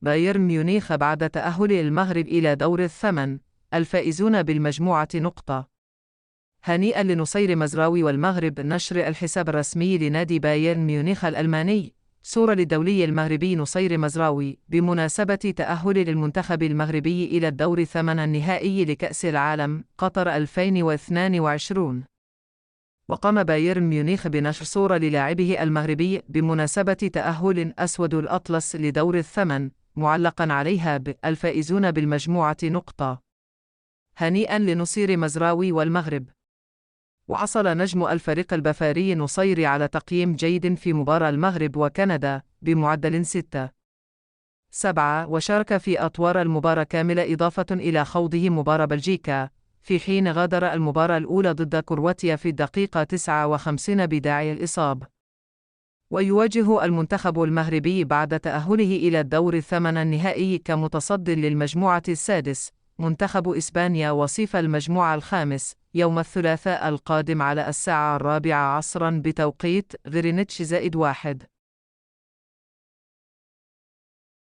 بايرن ميونخ بعد تأهل المغرب إلى دور الثمن، الفائزون بالمجموعة نقطة. هنيئا لنصير مزراوي والمغرب. نشر الحساب الرسمي لنادي بايرن ميونخ الألماني. صورة للدولي المغربي نصير مزراوي بمناسبة تأهل المنتخب المغربي إلى الدور الثمن النهائي لكأس العالم قطر 2022. وقام بايرن ميونخ بنشر صورة للاعبه المغربي بمناسبة تأهل أسود الأطلس لدور الثمن، معلقا عليها الفائزون بالمجموعة نقطة. هنيئا لنصير مزراوي والمغرب. وحصل نجم الفريق البافاري نصيري على تقييم جيد في مباراة المغرب وكندا بمعدل 6.7، وشارك في أطوار المباراة كاملة إضافة إلى خوضه مباراة بلجيكا، في حين غادر المباراة الأولى ضد كرواتيا في الدقيقة 59 بداعي الإصابة. ويواجه المنتخب المغربي بعد تأهله إلى الدور الثمن النهائي كمتصد للمجموعة السادس منتخب إسبانيا وصيف المجموعة الخامس يوم الثلاثاء القادم على 4:00 عصرا بتوقيت غرينتش +1.